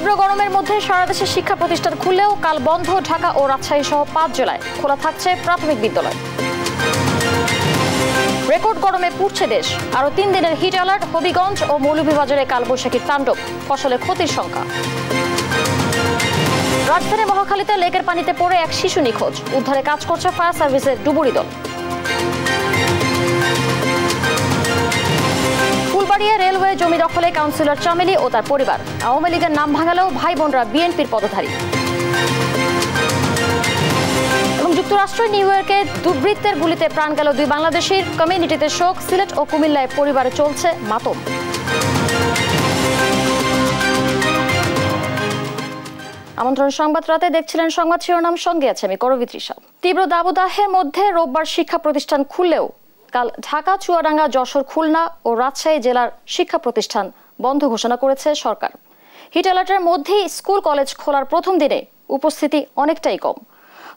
তীব্র গরমের মধ্যে সারা দেশে শিক্ষা প্রতিষ্ঠান খুললেও কাল বন্ধ ঢাকা ও রাজশাহী সহ 5 জেলায়। খোলা থাকছে প্রাথমিক বিদ্যালয়। রেকর্ড গরমে পুড়ছে দেশ। আরো 3 দিনের হিট অ্যালার্ট। হবিগঞ্জ ও মৌলভীবাজারে কালবৈশাখীর তাণ্ডব। ফসলে ক্ষতির সংখ্যা। রাজধানী মহাখালীতে লেকের পানিতে পড়ে এক শিশু নিখোঁজ। উদ্ধারে কাজ করছে ফায়ার সার্ভিসের ডুবুরি দল। ফুলবাড়িয়া রেলওয়ে জমি দখলে কাউন্সিলর চামেলি ও তার পরিবার। আওয়ামী লীগের নাম ভাঙালেও ভাই বোনরা বিএনপির পদধারী। এবং যুক্তরাষ্ট্র নিউ ইয়র্কে দুর্বৃত্তের গুলিতে প্রাণ গেল 2 বাংলাদেশির। কমিউনিটিতে শোক। সিলেট ও কুমিল্লায় পরিবারে চলছে মাতম। আমন্ত্রণ সংবাদ রাতে দেখছিলেন সংবাদ শিরোনাম, সঙ্গে আছে আমি করবি তৃষা। তীব্র দাবদাহের মধ্যে রোববার শিক্ষা প্রতিষ্ঠান খুললেও কাল ঢাকা, চুয়াডাঙ্গা, যশোর, খুলনা ও রাজশাহী জেলার শিক্ষা প্রতিষ্ঠান বন্ধ ঘোষণা করেছে সরকার। হিট অ্যালার্টের মধ্যেই স্কুল কলেজ খোলার প্রথম দিনে উপস্থিতি অনেকটাই কম।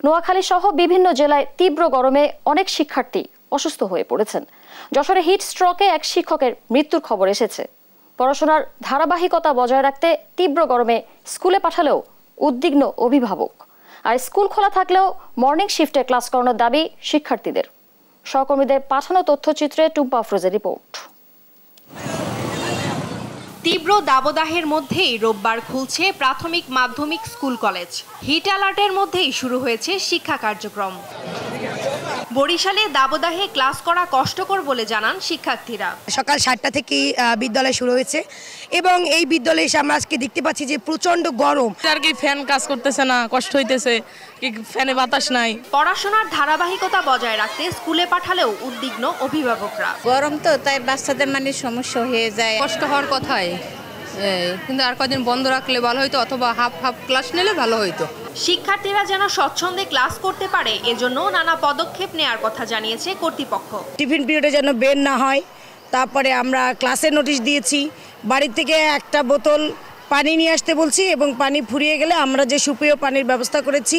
নোয়াখালী সহ বিভিন্ন জেলায় তীব্র গরমে অনেক শিক্ষার্থী অসুস্থ হয়ে পড়েছেন। যশোরে হিট স্ট্রোকে এক শিক্ষকের মৃত্যুর খবর এসেছে। পড়াশোনার ধারাবাহিকতা বজায় রাখতে তীব্র গরমে স্কুলে পাঠালেও উদ্বিগ্ন অভিভাবক। আর স্কুল খোলা থাকলেও মর্নিং শিফটে ক্লাস করানোর দাবি শিক্ষার্থীদের। সহকর্মীদের পাঠানো তথ্যচিত্রে টুম্পা আফরোজের রিপোর্ট। তীব্র দাবদাহের মধ্যেই রোববার খুলছে প্রাথমিক, মাধ্যমিক স্কুল কলেজ। হিট অ্যালার্টের মধ্যেই শুরু হয়েছে শিক্ষা কার্যক্রম। বরিশালে দাবদাহে ক্লাস করা কষ্টকর বলে জানান শিক্ষার্থীরা। সকাল 7টা থেকে বিদ্যালয় শুরু হয়েছে এবং এই বিদ্যালয়ে এসে আমরা আজকে দেখতে পাচ্ছি যে প্রচন্ড গরম। আর কি ফ্যান কাজ করতেছে না, কষ্ট হইতেছে, ফ্যানে বাতাস নাই। পড়াশোনার ধারাবাহিকতা বজায় রাখতে স্কুলে পাঠালেও উদ্বিগ্ন অভিভাবকরা। গরম তো, তাই বাচ্চাদের মানে সমস্যা হয়ে যায়। কষ্ট হওয়ার কথাই, কিন্তু আর কদিন বন্ধ রাখলে ভালো হইতো, অথবা হাফ হাফ ক্লাস নিলে ভালো হইতো। শিক্ষার্থীরা যেন স্বচ্ছন্দে ক্লাস করতে পারে, এজন্য নানা পদক্ষেপ নেওয়ার কথা জানিয়েছে কর্তৃপক্ষ। টিফিন পিরিয়ডে যেন বের না হয়, তারপরে আমরা ক্লাসের নোটিশ দিয়েছি। বাড়ি থেকে একটা বোতল পানি নিয়ে আসতে বলছি এবং পানি ফুরিয়ে গেলে আমরা যে সুপেয় পানির ব্যবস্থা করেছি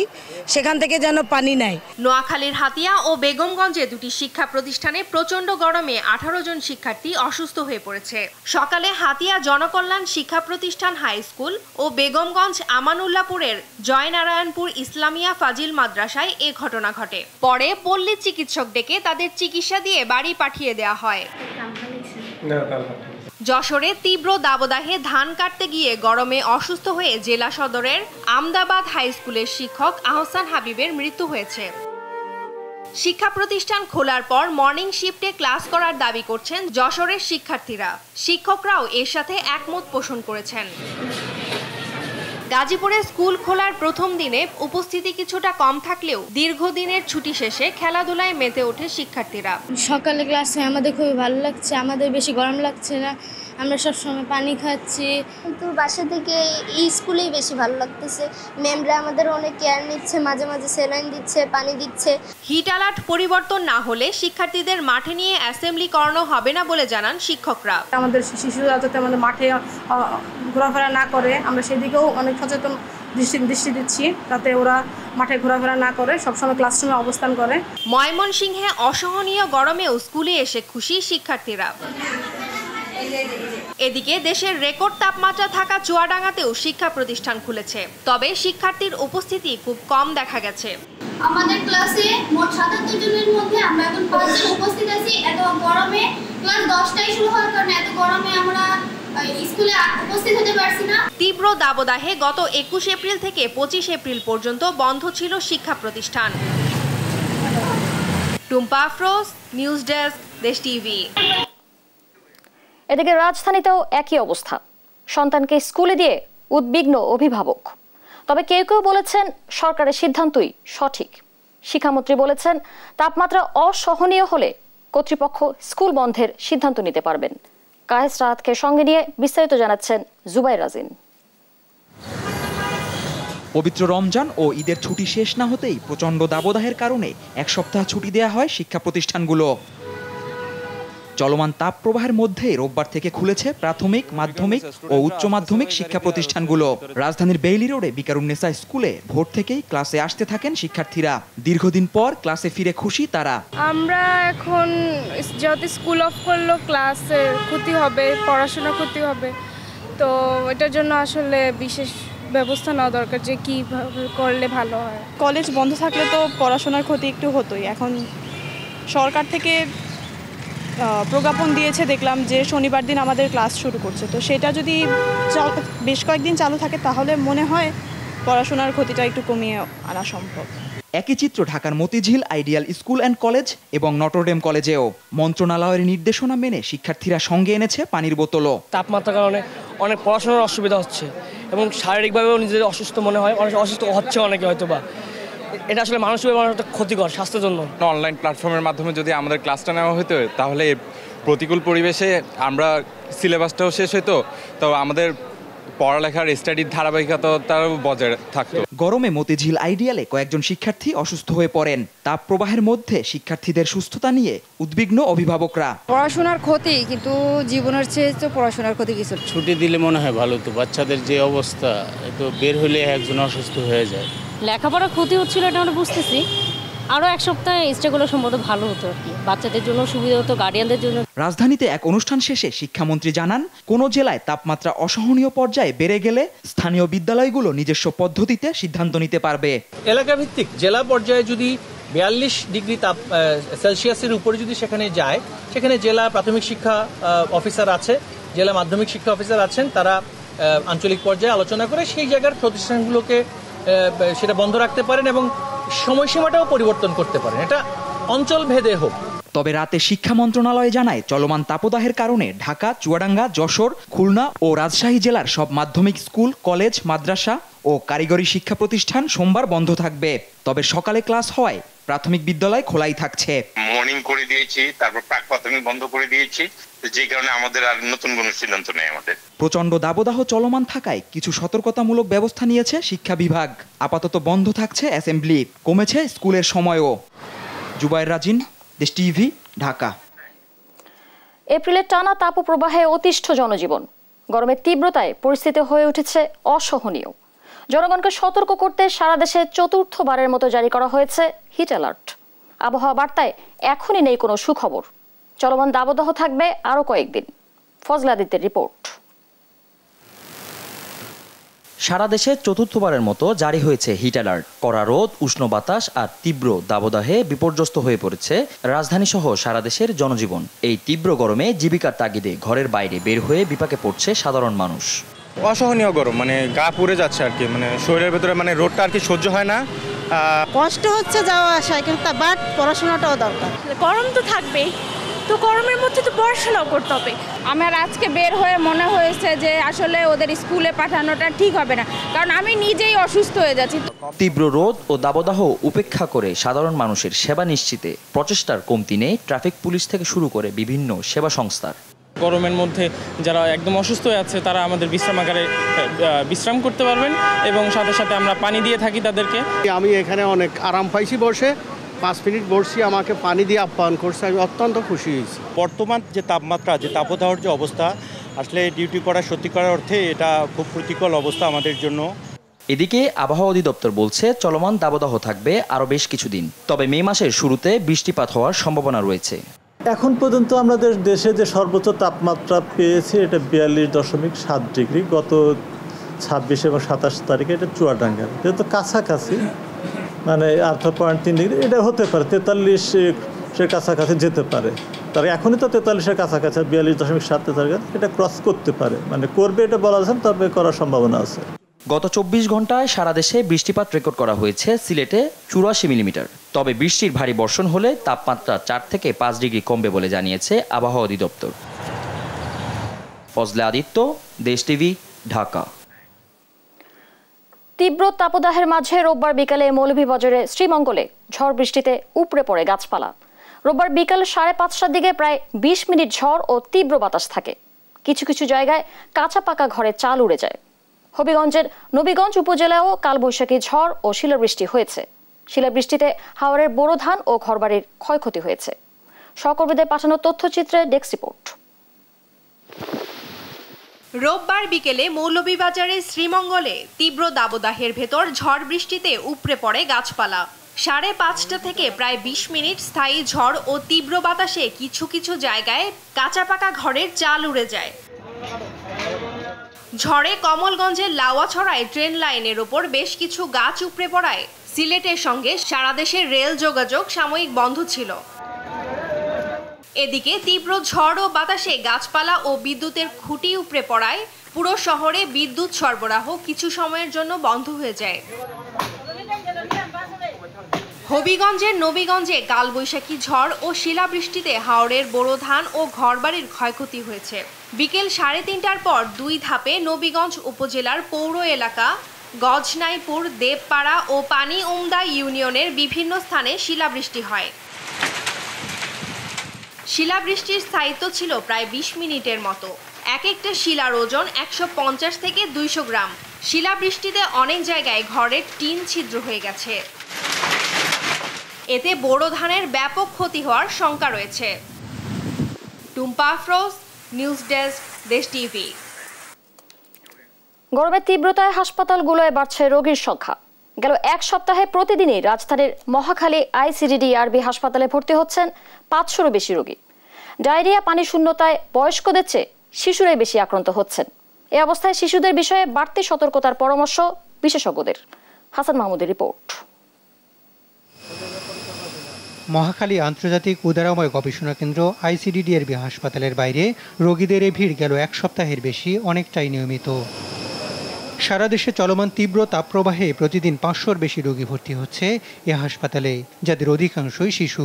সেখান থেকে যেন পানি নেয়। নোয়াখালীর হাতিয়া ও বেগমগঞ্জে 2টি শিক্ষা প্রতিষ্ঠানে প্রচণ্ড গরমে 18 জন শিক্ষার্থী অসুস্থ হয়ে পড়েছে। সকালে হাতিয়া জনকল্যাণ শিক্ষা প্রতিষ্ঠান হাই স্কুল ও বেগমগঞ্জ আমানুল্লাপুরের জয়নারায়ণপুর ইসলামিয়া ফাজিল মাদ্রাসায় এ ঘটনা ঘটে। পরে পল্লী চিকিৎসক ডেকে তাদের চিকিৎসা দিয়ে বাড়ি পাঠিয়ে দেওয়া হয়। যশোরে তীব্র দাবদাহে ধান কাটতে গিয়ে গরমে অসুস্থ হয়ে জেলা সদরের আমদাবাদ হাই স্কুলের শিক্ষক আহসান হাবিবের মৃত্যু হয়েছে। শিক্ষা প্রতিষ্ঠান খোলার পর মর্নিং শিফটে ক্লাস করার দাবি করছেন যশোরের শিক্ষার্থীরা। শিক্ষকরাও এর সাথে একমত পোষণ করেছেন। গাজীপুরে স্কুল খোলার প্রথম দিনে উপস্থিতি কিছুটা কম থাকলেও দীর্ঘদিনের ছুটি শেষে খেলাধুলায় মেতে ওঠে শিক্ষার্থীরা। সকালে ক্লাসে আমাদের খুবই ভালো লাগছে, আমাদের বেশি গরম লাগছে না, আমরা সবসময় পানি খাচ্ছি। কিন্তু বাসা থেকে এই স্কুলেই বেশি ভালো লাগতেছে। ম্যামরা আমাদের অনেক কেয়ার নিচ্ছে, মাঝে মাঝে স্যালাইন দিচ্ছে, পানি দিচ্ছে। হিট অ্যালার্ট পরিবর্তন না হলে শিক্ষার্থীদের মাঠে নিয়ে অ্যাসেম্বলি করানো হবে না বলে জানান শিক্ষকরা। আমাদের শিশুরা যাতে আমাদের মাঠে ঘোরাফেরা না করে, আমরা সেদিকেও অনেক সচেতন দৃষ্টি দিচ্ছি, যাতে ওরা মাঠে ঘোরাফেরা না করে, সবসময় ক্লাসরুমে অবস্থান করে। ময়মনসিংহে অসহনীয় গরমেও স্কুলে এসে খুশি শিক্ষার্থীরা। এদিকে দেশের রেকর্ড তাপমাত্রা থাকা চুয়াডাঙ্গাতেও শিক্ষা প্রতিষ্ঠান খুলেছে, তবে শিক্ষার্থীর উপস্থিতি খুব কম দেখা গেছে। আমাদের ক্লাসে মোট 77 জনের মধ্যে আমরা এখন 5 জন উপস্থিত আছি। এত গরমে ক্লাস 10টায় শুরু হওয়ার কারণে এত গরমে আমরা স্কুলে উপস্থিত হতে পারছি না। তীব্র দাবদাহে গত 21 এপ্রিল থেকে 25 এপ্রিল পর্যন্ত বন্ধ ছিল শিক্ষা প্রতিষ্ঠান। টুম্পা আফরোজ, নিউজ ডেস্ক, দেশ টিভি। এদিকে রাজধানীতেও একই অবস্থা। সন্তানকে স্কুলে দিয়ে উদ্বিগ্ন অভিভাবক। তবে কেউ কেউ বলেছেন সরকারের সিদ্ধান্তই সঠিক। শিক্ষামন্ত্রী বলেছেন তাপমাত্রা অসহনীয় হলে কর্তৃপক্ষ স্কুল বন্ধের সিদ্ধান্ত নিতে পারবেন। কায়েস রাহাতকে সঙ্গে নিয়ে বিস্তারিত জানাচ্ছেন জুবাইর রাজিন। পবিত্র রমজান ও ঈদের ছুটি শেষ না হতেই প্রচণ্ড দাবদাহের কারণে 1 সপ্তাহ ছুটি দেওয়া হয় শিক্ষা প্রতিষ্ঠানগুলো। চলমান তাপ প্রবাহের মধ্যে রোববার থেকে খুলেছে প্রাথমিক, মাধ্যমিক ও উচ্চ মাধ্যমিক শিক্ষা প্রতিষ্ঠানগুলো। রাজধানীর বেইলি রোডে বিকারুন্নেসা স্কুলে ভোর থেকেই ক্লাসে আসতে থাকেন শিক্ষার্থীরা। দীর্ঘদিন পর ক্লাসে ফিরে খুশি তারা। আমরা এখন যেহেতু স্কুল অফ করলো, ক্লাসের ক্ষতি হবে, পড়াশোনার ক্ষতি হবে, তো এটার জন্য আসলে বিশেষ ব্যবস্থা নেওয়া দরকার যে কীভাবে করলে ভালো হয়। কলেজ বন্ধ থাকলে তো পড়াশোনার ক্ষতি একটু হতোই। এখন সরকার থেকে প্রজ্ঞাপন দিয়েছে, দেখলাম যে শনিবার দিন আমাদের ক্লাস শুরু করছে। তো সেটা যদি বেশ কয়েকদিন চালু থাকে তাহলে মনে হয় পড়াশোনার ক্ষতিটা একটু কমিয়ে আনা সম্ভব। একই চিত্র ঢাকার Motijheel ideal school and college এবং নটরডেম কলেজেও। মন্ত্রণালয়ের নির্দেশনা মেনে শিক্ষার্থীরা সঙ্গে এনেছে পানির বোতলও। তাপমাত্রার কারণে অনেক পড়াশোনার অসুবিধা হচ্ছে এবং শারীরিকভাবেও নিজেদের অসুস্থ মনে হয়, অনেক অসুস্থ হচ্ছে অনেকে হয়তো বা। এটা আসলে মানসিকভাবে একটা ক্ষতিকর স্বাস্থ্যের জন্য। অনলাইন প্ল্যাটফর্মের মাধ্যমে যদি আমাদের ক্লাসটা নেওয়া হতো তাহলে প্রতিকূল পরিবেশে আমরা সিলেবাসটাও শেষ হতো, তো আমাদের পড়ালেখার স্টাডির ধারাবাহিকতাও বজায় থাকতো। গরমে মতিঝিল আইডিয়ালে কয়েকজন শিক্ষার্থী অসুস্থ হয়ে পড়েন। তাপ প্রবাহের মধ্যে শিক্ষার্থীদের সুস্থতা নিয়ে উদ্বিগ্ন অভিভাবকরা। পড়াশোনার ক্ষতি, কিন্তু জীবনের চেয়ে তো পড়াশোনার ক্ষতি কিছু। ছুটি দিলে মনে হয় ভালো হতো, বাচ্চাদের যে অবস্থা, তো বের হলে একজন অসুস্থ হয়ে যায়। লেখাপড়ার ক্ষতি হচ্ছিল এটা আমরা বুঝতেছি, আরও এক সপ্তাহে এক্সট্রাগুলো সম্ভবত ভালো হতো আর কি, বাচ্চাদের জন্য সুবিধা হতো, গার্ডিয়ানদের জন্য। রাজধানীতে এক অনুষ্ঠান শেষে শিক্ষামন্ত্রী জানান, কোনো জেলায় তাপমাত্রা অসহনীয় পর্যায়ে বেড়ে গেলে স্থানীয় বিদ্যালয়গুলো নিজস্ব পদ্ধতিতে সিদ্ধান্ত নিতে পারবে। এলাকা ভিত্তিক জেলা পর্যায়ে যদি 42 ডিগ্রি তাপ সেলসিয়াসের উপরে যদি সেখানে যায়, সেখানে জেলা প্রাথমিক শিক্ষা অফিসার আছে, জেলা মাধ্যমিক শিক্ষা অফিসার আছেন, তারা আঞ্চলিক পর্যায়ে আলোচনা করে সেই জায়গার প্রতিষ্ঠানগুলোকে সেটা বন্ধ রাখতে পারেন এবং সময়সীমাটাও পরিবর্তন করতে পারেন, এটা অঞ্চল ভেদে হোক। তবে রাতে শিক্ষা মন্ত্রণালয় জানায়, চলমান তাপদাহের কারণে ঢাকা, চুয়াডাঙ্গা, যশোর, খুলনা ও রাজশাহী জেলার সব মাধ্যমিক স্কুল, কলেজ, মাদ্রাসা ও কারিগরি শিক্ষা প্রতিষ্ঠান সোমবার বন্ধ থাকবে। তবে সকালে ক্লাস হওয়ায় প্রাথমিক বিদ্যালয় খোলাই থাকছে। মর্নিং করে দিয়েছি, তারপর প্রাক প্রাথমিক বন্ধ করে দিয়েছি, যে কারণে আমাদের আর নতুন কোনো সিদ্ধান্ত নেই। আমাদের প্রচণ্ড দাবদাহ চলমান থাকায় কিছু সতর্কতামূলক ব্যবস্থা নিয়েছে শিক্ষা বিভাগ। আপাতত বন্ধ থাকছে অ্যাসেম্বলি, কমেছে স্কুলের সময়ও। জুবায়ের রাজিন, দেশ টিভি, ঢাকা। এপ্রিলের টানা তাপপ্রবাহে অতিষ্ঠ জনজীবন। গরমের তীব্রতায় পরিস্থিতি হয়ে উঠেছে অসহনীয়। জনগণকে সতর্ক করতে সারা দেশে চতুর্থবারের মতো জারি করা হয়েছে হিট অ্যালার্ট। আবহাওয়া বার্তায় এখনই নেই কোনো সুখবর। চলমান দাবদাহ থাকবে আরও কয়েকদিন। ফজলে আদিত্যের রিপোর্ট। সারা দেশে চতুর্থবারের মতো জারি হয়েছে হিট অ্যালার্ট। কড়া রোদ, উষ্ণ বাতাস আর তীব্র দাবদাহে বিপর্যস্ত হয়ে পড়েছে রাজধানী সহ সারা দেশের জনজীবন। এই তীব্র গরমে জীবিকার তাগিদে ঘরের বাইরে বের হয়ে বিপাকে পড়ছে সাধারণ মানুষ। অসহনীয় গরম, মানে গা পুড়ে যাচ্ছে আর কি, মানে শরীরের ভেতরে মানে রোদটা আর কি সহ্য হয় না। কষ্ট হচ্ছে যাওয়া আসায়, কিন্তু বাট পড়াশোনাটাও দরকার। গরম তো থাকবেই, তো গরমের মধ্যে তো পড়াশোনাও করতে হবে। আমার আজকে বের হয়ে মনে হয়েছে যে আসলে ওদের স্কুলে পাঠানোটা ঠিক হবে না, কারণ আমি নিজেই অসুস্থ হয়ে যাচ্ছি। তীব্র রোদ ও দাবদাহ উপেক্ষা করে সাধারণ মানুষের সেবা নিশ্চিতে প্রচেষ্টার কমতি নেই ট্রাফিক পুলিশ থেকে শুরু করে বিভিন্ন সেবা সংস্থার। গরমের মধ্যে যারা একদম অসুস্থ হয়ে আছে তারা আমাদের বিশ্রামাগারে বিশ্রাম করতে পারবেন এবং সাথে সাথে আমরা পানি দিয়ে থাকি তাদেরকে। আমি এখানে অনেক আরাম পাইছি, বসে 5 মিনিট বসছি, আমাকে পানি দিয়ে আপ্যায়ন করছে, আমি অত্যন্ত খুশি হয়েছি। বর্তমান যে তাপমাত্রা, যে তাপদাহর যে অবস্থা, আসলে ডিউটি করা সত্যিকার অর্থে এটা খুব প্রতিকূল অবস্থা আমাদের জন্য। এদিকে আবহাওয়া অধিদপ্তর বলছে চলমান দাবদাহ থাকবে আরও বেশ কিছুদিন, তবে মে মাসের শুরুতে বৃষ্টিপাত হওয়ার সম্ভাবনা রয়েছে। এখন পর্যন্ত আমাদের দেশে যে সর্বোচ্চ তাপমাত্রা পেয়েছি এটা 42.7 ডিগ্রি। গত 26 এবং 27 তারিখে এটা চুয়াডাঙ্গা, যেহেতু কাছাকাছি, মানে 8.3 ডিগ্রি, এটা হতে পারে 43-এর কাছাকাছি যেতে পারে। তার এখনই তো 43-এর কাছাকাছি, 42.7 এটা ক্রস করতে পারে, মানে করবে এটা বলা যায়, তবে করার সম্ভাবনা আছে। গত 24 ঘন্টায় সারা দেশে বৃষ্টিপাত রেকর্ড করা হয়েছে সিলেটে 84 মিলিমিটার। তবে বৃষ্টির ভারী বর্ষণ হলে তাপমাত্রা 4 থেকে 5 ডিগ্রি কমবে বলে জানিয়েছে আবহাওয়া অধিদপ্তর। ফজলে আদিত্য, দেশ টিভি, ঢাকা। তীব্র তাপদাহের মাঝে রোববার বিকালে মৌলভীবাজারে শ্রীমঙ্গলে ঝড় বৃষ্টিতে উপড়ে পড়ে গাছপালা। রোববার বিকাল 5:30টার দিকে প্রায় 20 মিনিট ঝড় ও তীব্র বাতাস থাকে। কিছু কিছু জায়গায় কাঁচা পাকা ঘরের চাল উড়ে যায়। হবিগঞ্জের নবীগঞ্জ উপজেলায়ও কালবৈশাখী ঝড় ও শিলাবৃষ্টি হয়েছে। শিলাবৃষ্টিতে হাওরের বোরো ধান ও ঘরবাড়ির ক্ষয়ক্ষতি হয়েছে। সহকর্মীদের পাঠানো তথ্যচিত্রে ডেস্ক রিপোর্ট। রোববার বিকেলে মৌলভীবাজারের শ্রীমঙ্গলে তীব্র দাবদাহের ভেতর ঝড় বৃষ্টিতে উপড়ে পড়ে গাছপালা। 5:30 থেকে প্রায় 20 মিনিট স্থায়ী ঝড় ও তীব্র বাতাসে কিছু কিছু জায়গায় কাঁচা পাকা ঘরের চাল উড়ে যায়। ঝড়ে কমলগঞ্জের লাওয়াছড়ায় ট্রেন লাইনের ওপর বেশ কিছু গাছ উপড়ে পড়ায় সিলেটের সঙ্গে সারা দেশের রেল যোগাযোগ সাময়িক বন্ধ ছিল। এদিকে তীব্র ঝড় ও বাতাসে গাছপালা ও বিদ্যুতের খুঁটি উপড়ে পড়ায় পুরো শহরে বিদ্যুৎ সরবরাহ কিছু সময়ের জন্য বন্ধ হয়ে যায়। হবিগঞ্জের নবীগঞ্জে কালবৈশাখী ঝড় ও শিলাবৃষ্টিতে হাওড়ের বোরো ধান ও ঘরবাড়ির ক্ষয়ক্ষতি হয়েছে। বিকেল 3:30টার পর 2 ধাপে নবীগঞ্জ উপজেলার পৌর এলাকা গজনাইপুর, দেবপাড়া ও পানি উমদা ইউনিয়নের বিভিন্ন স্থানে শিলাবৃষ্টি হয়। শিলাবৃষ্টির স্থায়িত্ব ছিল প্রায় 20 মিনিটের মতো। এক একটা শিলার ওজন 150 থেকে 200 গ্রাম। শিলাবৃষ্টিতে অনেক জায়গায় ঘরের টিন ছিদ্র হয়ে গেছে। এতে বোরো ধানের ব্যাপক ক্ষতি হওয়ার শঙ্কা রয়েছে। টুম্পা আফরোজ, নিউজ ডেস্ক, দেশ টিভি। গরমের তীব্রতায় হাসপাতালগুলোয় বাড়ছে রোগীর সংখ্যা। গেল এক সপ্তাহে প্রতিদিনই রাজধানীর মহাখালী ICDDRB হাসপাতালে ভর্তি হচ্ছেন 500-এরও বেশি রোগী। ডায়রিয়া, পানি শূন্যতায় বয়স্কদের চেয়ে শিশুরাই বেশি আক্রান্ত হচ্ছেন। এই অবস্থায় শিশুদের বিষয়ে বাড়তি সতর্কতার পরামর্শ বিশেষজ্ঞদের। হাসান মাহমুদের রিপোর্ট। মহাখালী আন্তর্জাতিক উদারময় গবেষণা কেন্দ্র ICDDRB হাসপাতালের বাইরে রোগীদের এই ভিড় গেল এক সপ্তাহের বেশি অনেকটাই নিয়মিত। সারা দেশে চলমান তীব্র তাপপ্রবাহে প্রতিদিন 500-এর বেশি রোগী ভর্তি হচ্ছে এ হাসপাতালে, যাদের অধিকাংশই শিশু।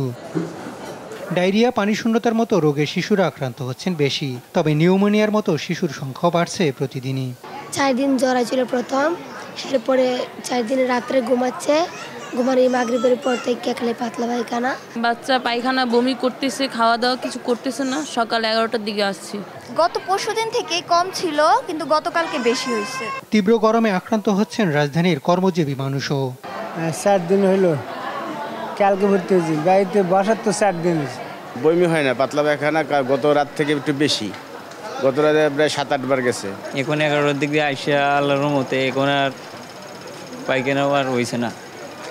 ডায়রিয়া, পানি শূন্যতার মতো রোগে শিশুরা আক্রান্ত হচ্ছেন বেশি, তবে নিউমোনিয়ার মতো শিশুর সংখ্যাও বাড়ছে প্রতিদিনই। 4 দিন জ্বর ছিল প্রথম, এরপরে 4 দিন রাত্রে ঘুমাচ্ছে, ঘুমানি মাগরিবের পর থেকে খেলে পাতলা পায়খানা। বাচ্চা পায়খানা বমি করতেছে, খাওয়া দাওয়া কিছু করতেছে না। সকাল 11টার দিকে আসছি। গত পরশুদিন থেকে কম ছিল, কিন্তু গতকালকে বেশি হয়েছে। তীব্র গরমে আক্রান্ত হচ্ছেন রাজধানীর কর্মজীবী মানুষও। 7 দিন হলো, কালকে ভর্তি হয়েছি, বাড়িতে বসার তো 7 দিন। বমি হয় না, পাতলা পায়খানা গত রাত থেকে একটু বেশি, গত রাতে প্রায় 7-8 বার গেছে। এখন 11টার দিক দিয়ে আইসা আল্লাহর মতে এখন আর পায়খানাও আর হয়েছে না,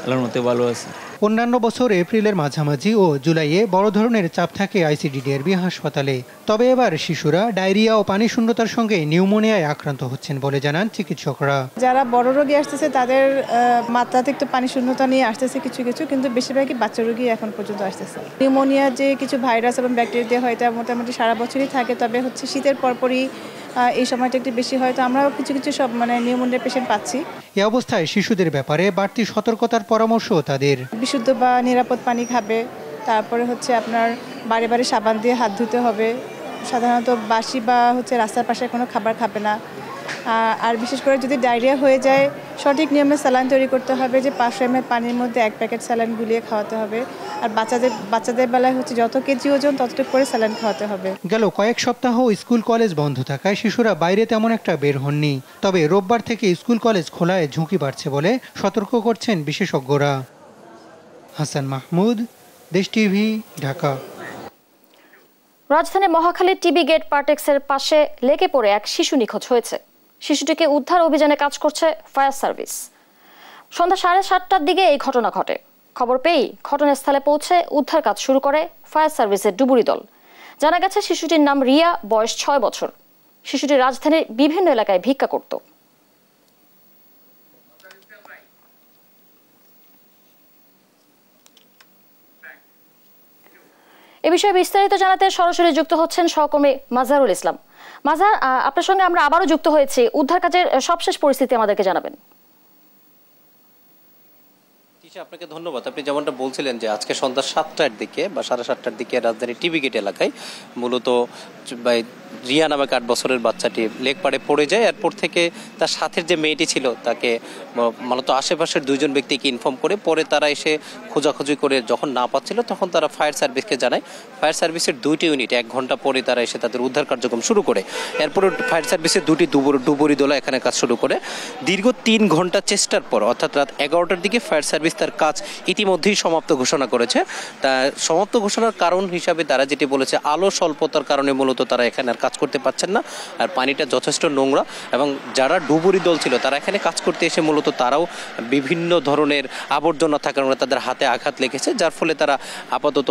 আল্লাহর মতে ভালো আছে। অন্যান্য বছর এপ্রিলের মাঝামাঝি ও জুলাইয়ে বড় ধরনের চাপ থাকে ICDDRB হাসপাতালে, তবে এবার শিশুরা ডায়রিয়া ও পানি শূন্যতার সঙ্গে নিউমোনিয়ায় আক্রান্ত হচ্ছেন বলে জানান চিকিৎসকরা। যারা বড় রোগী আসতেছে তাদের মাত্রাতিরিক্ত পানি শূন্যতা নিয়ে আসতেছে কিছু কিছু, কিন্তু বেশিরভাগই বাচ্চা রোগী এখন পর্যন্ত আসতেছে। নিউমোনিয়া যে কিছু ভাইরাস এবং ব্যাকটেরিয়া হয়, এটা মোটামুটি সারা বছরই থাকে, তবে হচ্ছে শীতের পরপরই এই সময়টা একটু বেশি হয়। তো আমরাও কিছু কিছু সব নিউমোনিয়া পেশেন্ট পাচ্ছি। এই অবস্থায় শিশুদের ব্যাপারে বাড়তি সতর্কতার পরামর্শ তাদের। বিশুদ্ধ বা নিরাপদ পানি খাবে, তারপরে হচ্ছে আপনার বারে বারে সাবান দিয়ে হাত ধুতে হবে। সাধারণত বাসি বা রাস্তার পাশে কোনো খাবার খাবে না। আর বিশেষ করে যদি ডায়রিয়া হয়ে যায়, সঠিক নিয়মে স্যালাইন তৈরি করতে হবে, যে 500 ml পানির মধ্যে 1 প্যাকেট স্যালাইন গুলিয়ে খাওয়াতে হবে। আর বাচ্চাদের বেলায় যত কেজি ওজন ততটুকু করে স্যালাইন খাওয়াতে হবে। গেল কয়েক সপ্তাহ স্কুল কলেজ বন্ধ থাকায় শিশুরা বাইরে তেমন একটা বের হননি, তবে রোববার থেকে স্কুল কলেজ খোলায় ঝুঁকি বাড়ছে বলে সতর্ক করছেন বিশেষজ্ঞরা। হাসান মাহমুদ, দেশ টিভি, ঢাকা। রাজধানী মহাখালীর টিবি গেট পার্টেক্সের পাশে লেগে পড়ে এক শিশু নিখোঁজ হয়েছে। শিশুটিকে উদ্ধার অভিযানে কাজ করছে ফায়ার সার্ভিস। সন্ধ্যা 7:30টার দিকে এই ঘটনা ঘটে। খবর পেয়েই ঘটনাস্থলে পৌঁছে উদ্ধার কাজ শুরু করে ফায়ার সার্ভিসের ডুবুরি দল। জানা গেছে শিশুটির নাম রিয়া, বয়স 6 বছর। শিশুটি রাজধানীর বিভিন্ন এলাকায় ভিক্ষা করত। এ বিষয়ে বিস্তারিত জানাতে সরাসরি যুক্ত হচ্ছেন সহকর্মী মাজারুল ইসলাম। মাজার, আপনার সঙ্গে আমরা আবারও যুক্ত হয়েছি। উদ্ধার কাজের সবশেষ পরিস্থিতি আমাদেরকে জানাবেন। আপনাকে ধন্যবাদ। আপনি যেমনটা বলছিলেন যে আজকে সন্ধ্যা 7টার দিকে বা 7:30টার দিকে রাজধানীর টিবি গেট এলাকায় মূলত রিয়া নামক 8 বছরের বাচ্চাটি লেক পাড়ে পড়ে যায়। এরপর থেকে তার সাথের যে মেয়েটি ছিল তাকে মূলত আশেপাশের 2জন ব্যক্তিকে ইনফর্ম করে, পরে তারা এসে খোঁজাখুঁজি করে যখন না পাচ্ছিল তখন তারা ফায়ার সার্ভিসকে জানায়। ফায়ার সার্ভিসের 2টি ইউনিট 1 ঘন্টা পরে তারা এসে তাদের উদ্ধার কার্যক্রম শুরু করে। এরপরে ফায়ার সার্ভিসের 2টি ডুবুরি দল এখানে কাজ শুরু করে। দীর্ঘ 3 ঘন্টা চেষ্টার পর অর্থাৎ রাত 11টার দিকে ফায়ার সার্ভিস তার কাজ ইতিমধ্যেই সমাপ্ত ঘোষণা করেছে। তা সমাপ্ত ঘোষণার কারণ হিসাবে তারা যেটি বলেছে, আলো স্বল্পতার কারণে মূলত তারা এখানে কাজ করতে পারছেন না, আর পানিটা যথেষ্ট নোংরা। এবং যারা ডুবুরি দল ছিল তারা এখানে কাজ করতে এসে মূলত তারাও বিভিন্ন ধরনের আবর্জনা থাকার কারণে তাদের হাতে আঘাত লেগেছে, যার ফলে তারা আপাতত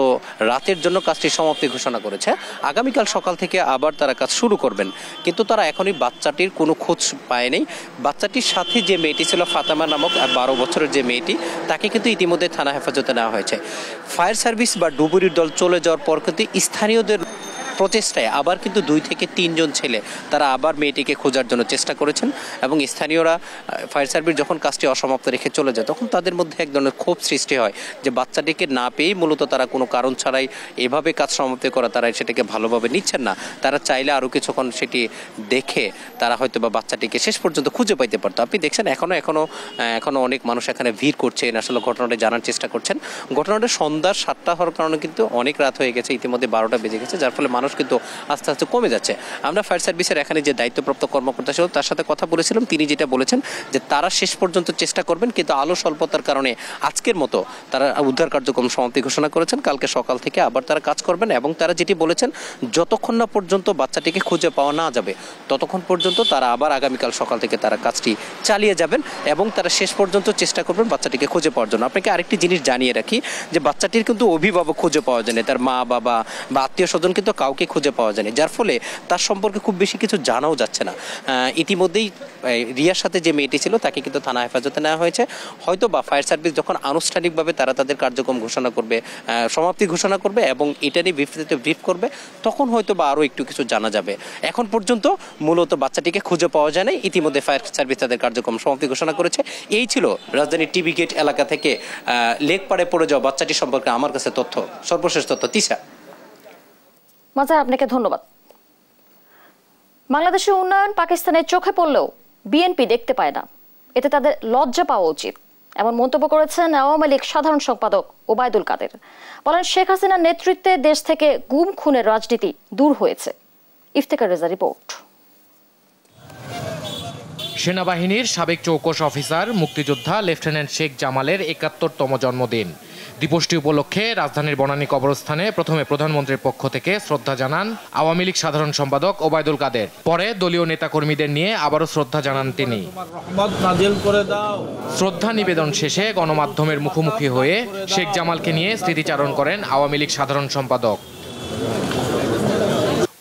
রাতের জন্য কাজটি সমাপ্তি ঘোষণা করেছে। আগামীকাল সকাল থেকে আবার তারা কাজ শুরু করবেন, কিন্তু তারা এখনই বাচ্চাটির কোনো খোঁজ পায়নি। বাচ্চাটির সাথে যে মেয়েটি ছিল ফাতেমা নামক 12 বছরের যে মেয়েটি, তাকে কিন্তু ইতিমধ্যে থানা হেফাজতে নেওয়া হয়েছে। ফায়ার সার্ভিস বা ডুবুরির দল চলে যাওয়ার পর কিন্তু স্থানীয়দের প্রচেষ্টায় আবার কিন্তু 2 থেকে 3 জন ছেলে তারা আবার মেয়েটিকে খোঁজার জন্য চেষ্টা করেছেন। এবং স্থানীয়রা ফায়ার সার্ভিস যখন কাজটি অসমাপ্ত রেখে চলে যায় তখন তাদের মধ্যে এক ধরনের ক্ষোভ সৃষ্টি হয় যে বাচ্চাটিকে না পেয়েই মূলত তারা কোনো কারণ ছাড়াই এভাবে কাজ সমাপ্তি করা, তারা সেটাকে ভালোভাবে নিচ্ছেন না। তারা চাইলে আরও কিছুক্ষণ সেটি দেখে তারা হয়তো বা বাচ্চাটিকে শেষ পর্যন্ত খুঁজে পাইতে পারতো। আপনি দেখছেন এখনো অনেক মানুষ এখানে ভিড় করছেন, আসলে ঘটনাটা জানার চেষ্টা করছেন। ঘটনাটা সন্ধ্যা 7টা হওয়ার কারণে কিন্তু অনেক রাত হয়ে গেছে, ইতিমধ্যে 12টা বেজে গেছে, যার ফলে মানুষ কিন্তু আস্তে আস্তে কমে যাচ্ছে। আমরা ফায়ার সার্ভিসের এখানে যে দায়িত্বপ্রাপ্ত কর্মকর্তা ছিল তার সাথে কথা বলেছিলাম, তিনি যেটা বলেছেন যে তারা শেষ পর্যন্ত চেষ্টা করবেন, কিন্তু আলো স্বল্পতার কারণে আজকের মতো তারা উদ্ধার কার্যক্রম সমাপ্তি ঘোষণা করেছেন। কালকে সকাল থেকে আবার তারা কাজ করবেন এবং তারা যেটি বলেছেন যতক্ষণ না পর্যন্ত বাচ্চাটিকে খুঁজে পাওয়া না যাবে ততক্ষণ পর্যন্ত তারা আবার আগামীকাল সকাল থেকে তারা কাজটি চালিয়ে যাবেন এবং তারা শেষ পর্যন্ত চেষ্টা করবেন বাচ্চাটিকে খুঁজে পাওয়ার জন্য। আপনাকে আরেকটি জিনিস জানিয়ে রাখি যে বাচ্চাটির কিন্তু অভিভাবক খুঁজে পাওয়া যায়নি, তার মা বাবা বা আত্মীয় স্বজন কিন্তু কাউকে খুঁজে পাওয়া যায়নি, যার ফলে তার সম্পর্কে খুব বেশি কিছু জানাও যাচ্ছে না। ইতিমধ্যেই রিয়ার সাথে যে মেয়েটি ছিল তাকে কিন্তু থানা হেফাজতে নেওয়া হয়েছে। হয়তো বা ফায়ার সার্ভিস যখন আনুষ্ঠানিকভাবে তারা তাদের কার্যক্রম ঘোষণা করবে, সমাপ্তি ঘোষণা করবে এবং এটা নিয়ে বিবৃতিতে ব্রিফ করবে, তখন হয়তো বা আরও একটু কিছু জানা যাবে। এখন পর্যন্ত মূলত বাচ্চাটিকে খুঁজে পাওয়া যায় না। ইতিমধ্যে ফায়ার সার্ভিস তাদের কার্যক্রম সমাপ্তি ঘোষণা করেছে। এই ছিল রাজধানীর টিবি গেট এলাকা থেকে লেক পাড়ে পড়ে যাওয়া বাচ্চাটি সম্পর্কে আমার কাছে তথ্য, সর্বশেষ তথ্য। তিশা, মাজার আপনাকে ধন্যবাদ। বাংলাদেশের উন্নয়ন পাকিস্তানের চোখে পড়লেও বিএনপি দেখতে পায় না, এতে তাদের লজ্জা পাওয়া উচিত, এমন মন্তব্য করেছেন আওয়ামী লীগ সাধারণ সম্পাদক ওবায়দুল কাদের। বলেন শেখ হাসিনার নেতৃত্বে দেশ থেকে গুম খুনের রাজনীতি দূর হয়েছে। ইফতেখার রেজা রিপোর্ট। সেনাবাহিনীর সাবেক চৌকস অফিসার মুক্তিযোদ্ধা লেফটেন্যান্ট শেখ জামালের ৭১তম জন্মদিন দিবসটি উপলক্ষে রাজধানীর বনানী কবরস্থানে প্রথমে প্রধানমন্ত্রীর পক্ষ থেকে শ্রদ্ধা জানান আওয়ামী লীগ সাধারণ সম্পাদক ওবায়দুল কাদের। পরে দলীয় নেতাকর্মীদের নিয়ে আবারও শ্রদ্ধা জানান তিনি। শ্রদ্ধা নিবেদন শেষে গণমাধ্যমের মুখোমুখি হয়ে শেখ জামালকে নিয়ে স্মৃতিচারণ করেন আওয়ামী লীগ সাধারণ সম্পাদক।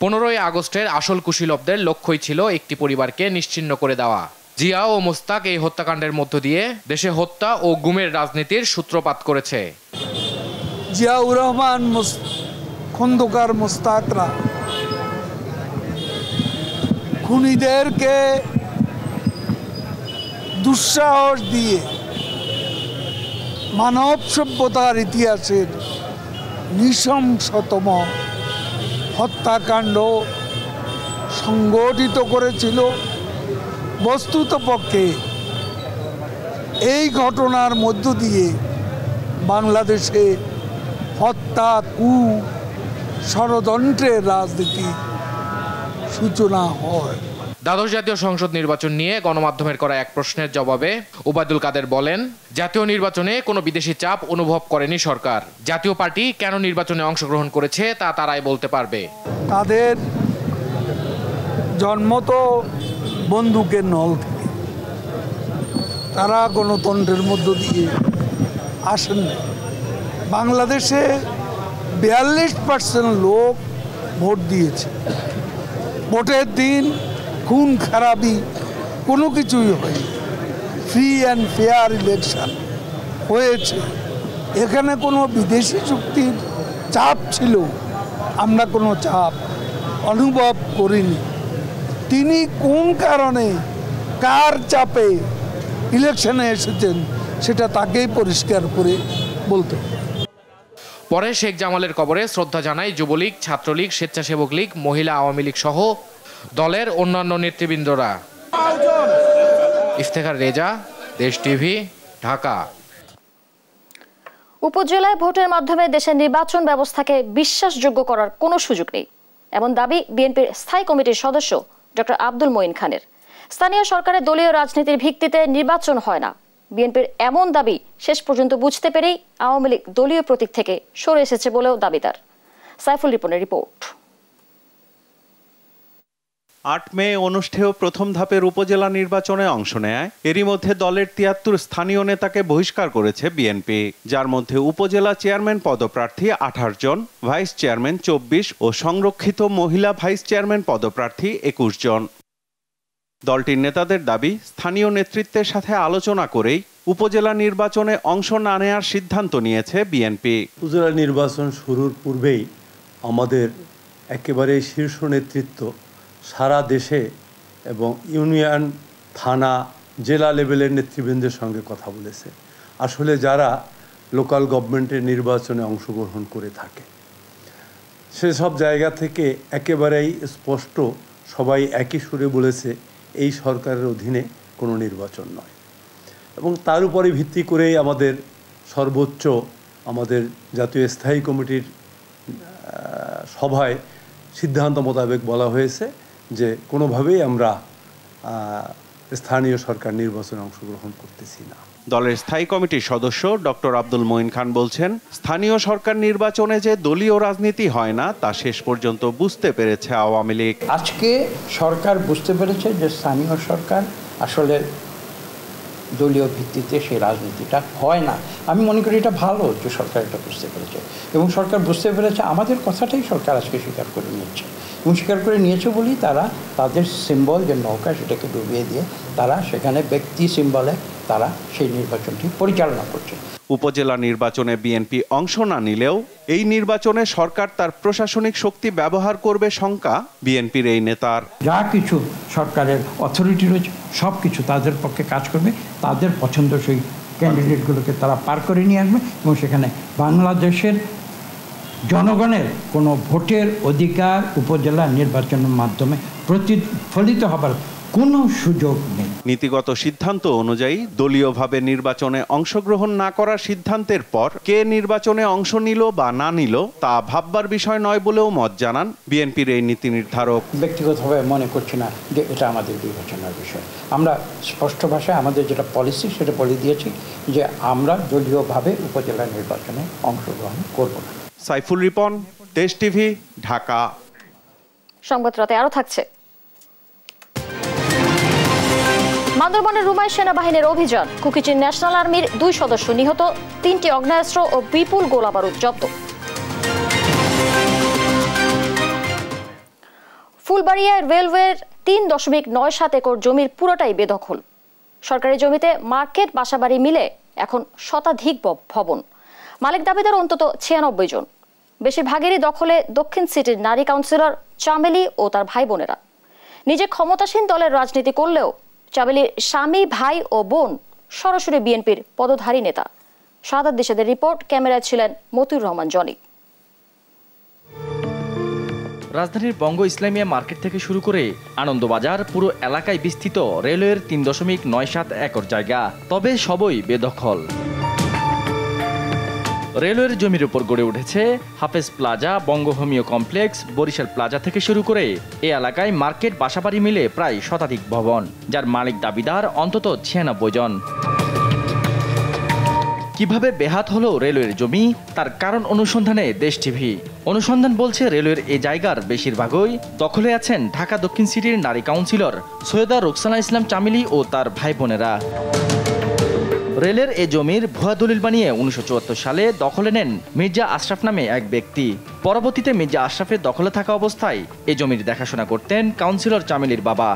15ই আগস্টের আসল কুশীলবদের লক্ষ্যই ছিল একটি পরিবারকে নিশ্চিহ্ন করে দেওয়া। জিয়া ও মোস্তাক এই হত্যাকাণ্ডের মধ্য দিয়ে দেশে হত্যা ও গুমের রাজনীতির সূত্রপাত করেছে। জিয়াউর রহমান, খন্দকার, মোস্তাকরা খুনিদেরকে দুঃসাহস দিয়ে মানব সভ্যতার ইতিহাসের নৃশংসতম হত্যাকাণ্ড সংগঠিত করেছিল। বস্তুতপক্ষে এই ঘটনার মধ্য দিয়ে বাংলাদেশে হত্যা, কু, ষড়যন্ত্রের রাজনীতি সূচনা হয়। দ্বাদশ জাতীয় সংসদ নির্বাচন নিয়ে গণমাধ্যমের করা এক প্রশ্নের জবাবে ওবায়দুল কাদের বলেন, জাতীয় নির্বাচনে কোনো বিদেশি চাপ অনুভব করেনি সরকার। জাতীয় পার্টি কেন নির্বাচনে অংশগ্রহণ করেছে তা তারাই বলতে পারবে। তাদের জন্ম তো বন্দুকের নল থেকে, তারা গণতন্ত্রের মধ্য দিয়ে আসেন। বাংলাদেশে 42% লোক ভোট দিয়েছে। ভোটের দিন খুন খারাপি কোনো কিছুই হয়নি, ফ্রি অ্যান্ড ফেয়ার ইলেকশন হয়েছে। এখানে কোনো বিদেশি শক্তির চাপ ছিল, আমরা কোনো চাপ অনুভব করিনি। তিনি কোন কারণে কার চাপে ইলেকশনে এসেছেন সেটা তাকেই পরিষ্কার করে বলতে হবে। পরে শেখ জামালের কবরে শ্রদ্ধা জানায় যুবলীগ, ছাত্রলীগ, স্বেচ্ছাসেবক লীগ, মহিলা আওয়ামী লীগ সহ দলের অন্যান্য নেতৃবৃন্দরা। ইফতেখার রেজা, দেশ টিভি, ঢাকা। উপজেলায় ভোটের মাধ্যমে দেশের নির্বাচন ব্যবস্থাকে বিশ্বাসযোগ্য করার কোনো সুযোগ নেই, এমন দাবি বিএনপির স্থায়ী কমিটির সদস্য ডক্টর আব্দুল মঈন খানের। স্থানীয় সরকারের দলীয় রাজনীতির ভিত্তিতে নির্বাচন হয় না, বিএনপির এমন দাবি শেষ পর্যন্ত বুঝতে পেরেই আওয়ামী লীগ দলীয় প্রতীক থেকে সরে এসেছে বলেও দাবিদার। সাইফুল রিপনের রিপোর্ট। 8 মে অনুষ্ঠেয় প্রথম ধাপের উপজেলা নির্বাচনে অংশ নেয়। এরই মধ্যে দলের 73 স্থানীয় নেতাকে বহিষ্কার করেছে বিএনপি, যার মধ্যে উপজেলা চেয়ারম্যান পদপ্রার্থী 18 জন, ভাইস চেয়ারম্যান 24 ও সংরক্ষিত মহিলা ভাইস চেয়ারম্যান পদপ্রার্থী 21 জন। দলটির নেতাদের দাবি, স্থানীয় নেতৃত্বের সাথে আলোচনা করেই উপজেলা নির্বাচনে অংশ না নেওয়ার সিদ্ধান্ত নিয়েছে বিএনপি। উপজেলা নির্বাচন শুরুর পূর্বেই আমাদের একেবারে শীর্ষ নেতৃত্ব সারা দেশে এবং ইউনিয়ন, থানা, জেলা লেভেলের নেতৃবৃন্দের সঙ্গে কথা বলেছে। আসলে যারা লোকাল গভর্নমেন্টের নির্বাচনে অংশগ্রহণ করে থাকে সেসব জায়গা থেকে একেবারেই স্পষ্ট সবাই একই সুরে বলেছে এই সরকারের অধীনে কোনো নির্বাচন নয়, এবং তার উপরে ভিত্তি করেই আমাদের সর্বোচ্চ আমাদের জাতীয় স্থায়ী কমিটির সভায় সিদ্ধান্ত মোতাবেক বলা হয়েছে যে কোনোভাবেই আমরা স্থানীয় সরকার নির্বাচনে অংশগ্রহণ করতেছি না। দলের স্থায়ী কমিটির সদস্য ডক্টর আব্দুল মঈন খান বলছেন, স্থানীয় সরকার নির্বাচনে যে দলীয় রাজনীতি হয় না তা শেষ পর্যন্ত বুঝতে পেরেছে আওয়ামী লীগ। আজকে সরকার বুঝতে পেরেছে যে স্থানীয় সরকার আসলে দলীয় ভিত্তিতে সেই রাজনীতিটা হয় না। আমি মনে করি এটা ভালো যে সরকার এটা বুঝতে পেরেছে, এবং সরকার বুঝতে পেরেছে আমাদের কথাটাই সরকার আজকে স্বীকার করে নিয়েছে, এবং স্বীকার করে নিয়েছে বলেই তারা তাদের সিম্বল যে নৌকা সেটাকে ডুবিয়ে দিয়ে তারা সেখানে ব্যক্তি সিম্বলে তারা সেই নির্বাচনটি পরিচালনা করছে। উপজেলা নির্বাচনে বিএনপি অংশ না নিলেও এই নির্বাচনে সরকার তার প্রশাসনিক শক্তি ব্যবহার করবে শঙ্কা বিএনপির এই নেতার। যা কিছু সরকারের অথরিটি রয়েছে সব কিছু তাদের পক্ষে কাজ করবে, তাদের পছন্দসই ক্যান্ডিডেটগুলোকে তারা পার করে নিয়ে আসবে, এবং সেখানে বাংলাদেশের জনগণের কোনো ভোটের অধিকার উপজেলা নির্বাচনের মাধ্যমে প্রতিফলিত হবার কোনো সুযোগ নেই। নীতিগত সিদ্ধান্ত অনুযায়ী দলীয়ভাবে নির্বাচনে অংশগ্রহণ না করার সিদ্ধান্তের পর কে নির্বাচনে অংশ নিল বা না নিল তা ভাববার বিষয় নয় বলেও মত জানান বিএনপির এই নীতি নির্ধারক। ব্যক্তিগতভাবে মনে করছি না যে এটা আমাদের বিবেচনার বিষয়। আমরা স্পষ্ট ভাষায় আমাদের যেটা পলিসি সেটা বলে দিয়েছি যে আমরা দলীয়ভাবে উপজেলা নির্বাচনে অংশগ্রহণ করব না। সাইফুল রিপন, দেশ টিভি, ঢাকা। সংবাদ রাতে আরো থাকছে। বান্দরবানের রুমাই সেনাবাহিনীর অভিযান, কুকিচিন ন্যাশনাল আর্মির 2 সদস্য নিহত, 3টি অগ্নেয়াস্ত্র ও বিপুল গোলাবারুদ জব্দ। ফুলবাড়িয়ায় রেলওয়ের 3.97 একর জমির পুরোটাই বেদখল। সরকারি জমিতে মার্কেট, বাসাবাড়ি মিলে এখন শতাধিক ভবন। মালিক দাবিদার অন্তত 96 জন। বেশিরভাগেরই দখলে দক্ষিণ সিটির নারী কাউন্সিলর চামেলি ও তার ভাই বোনেরা। নিজে ক্ষমতাসীন দলের রাজনীতি করলেও চামেলির স্বামী, ভাই ও বোন সরাসরি বিএনপির পদধারী নেতা। শাহাদাত দিশাদের রিপোর্ট, ক্যামেরায় ছিলেন মতিউর রহমান জনি। রাজধানীর বঙ্গ ইসলামিয়া মার্কেট থেকে শুরু করে আনন্দবাজার পুরো এলাকায় বিস্তৃত রেলওয়ের 3.97 একর জায়গা, তবে সবই বেদখল। রেলওয়ের জমির উপর গড়ে উঠেছে হাফেজ প্লাজা, বঙ্গ হোমিও কমপ্লেক্স, বরিশাল প্লাজা থেকে শুরু করে এই এলাকায় মার্কেট, বাসাবাড়ি মিলে প্রায় শতাধিক ভবন, যার মালিক দাবিদার অন্তত 96 জন। কিভাবে বেহাত হলো রেলওয়ের জমি তার কারণ অনুসন্ধানে দেশ টিভি। অনুসন্ধান বলছে রেলওয়ের এই জায়গার বেশিরভাগই দখলে আছেন ঢাকা দক্ষিণ সিটির নারী কাউন্সিলর সৈয়দা রোকসানা ইসলাম চামেলি ও তার ভাই বোনেরা। রেলের এ জমির ভুয়া দলিল বানিয়ে 1974 সালে দখলে নেন মির্জা আশরাফ নামে এক ব্যক্তি। পরবর্তীতে মির্জা আশরাফের দখলে থাকা অবস্থায় এ জমির দেখাশোনা করতেন কাউন্সিলর চামেলির বাবা।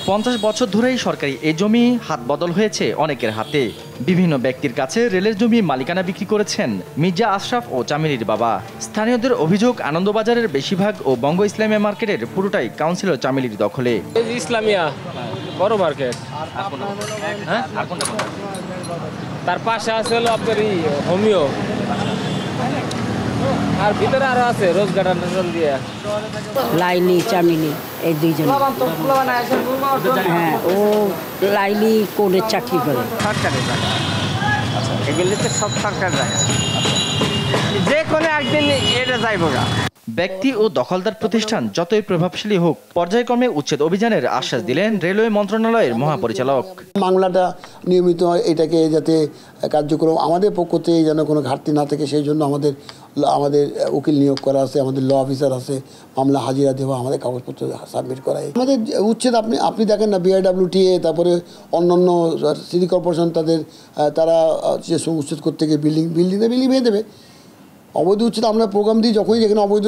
50 বছর ধরেই সরকারি এ জমি হাত বদল হয়েছে অনেকের হাতে। বিভিন্ন ব্যক্তির কাছে রেলের জমি মালিকানা বিক্রি করেছেন মির্জা আশরাফ ও চামেলির বাবা। স্থানীয়দের অভিযোগ, আনন্দবাজারের বেশিরভাগ ও বঙ্গ ইসলামিয়া মার্কেটের পুরোটাই কাউন্সিলর চামেলির দখলে। ইসলামিয়া বড় মার্কেট, তার পাশে আছে হলো আপনার হোমিও, আর ভিতরে আরো আছে রোজ গার্ডেন দিয়ে লাইলি, চামিলি, এই 2 জন। হ্যাঁ, ও লাইলি কোর্টের চাকরি করে। সরকারি জায়গা, এগুলি তো সব সরকার জায়গা, যে কোনো একদিন এটা যাইবো গা। ব্যক্তি ও দখলদার প্রতিষ্ঠান যতই প্রভাবশালী হোক, পর্যায়ক্রমে উচ্ছেদ অভিযানের আশ্বাস দিলেন রেলওয়ে মন্ত্রণালয়ের মহাপরিচালক। বাংলাটা নিয়মিত এটাকে যাতে কার্যক্রম আমাদের পক্ষ থেকে যেন কোনো ঘাটতি না থাকে সেই জন্য আমাদের আমাদের উকিল নিয়োগ করা আছে, আমাদের ল অফিসার আছে, মামলা হাজিরা দেওয়া, আমাদের কাগজপত্র সাবমিট করা। আমাদের উচ্ছেদ আপনি দেখেন না, BIWTA, তারপরে অন্যান্য সিটি কর্পোরেশন তারা যে উচ্ছেদ করতে গিয়ে বিল্ডিং ভেঙে দেবে। অবৈধ উচ্ছেদ আমরা প্রোগ্রাম দিই, যখনই যেখানে অবৈধ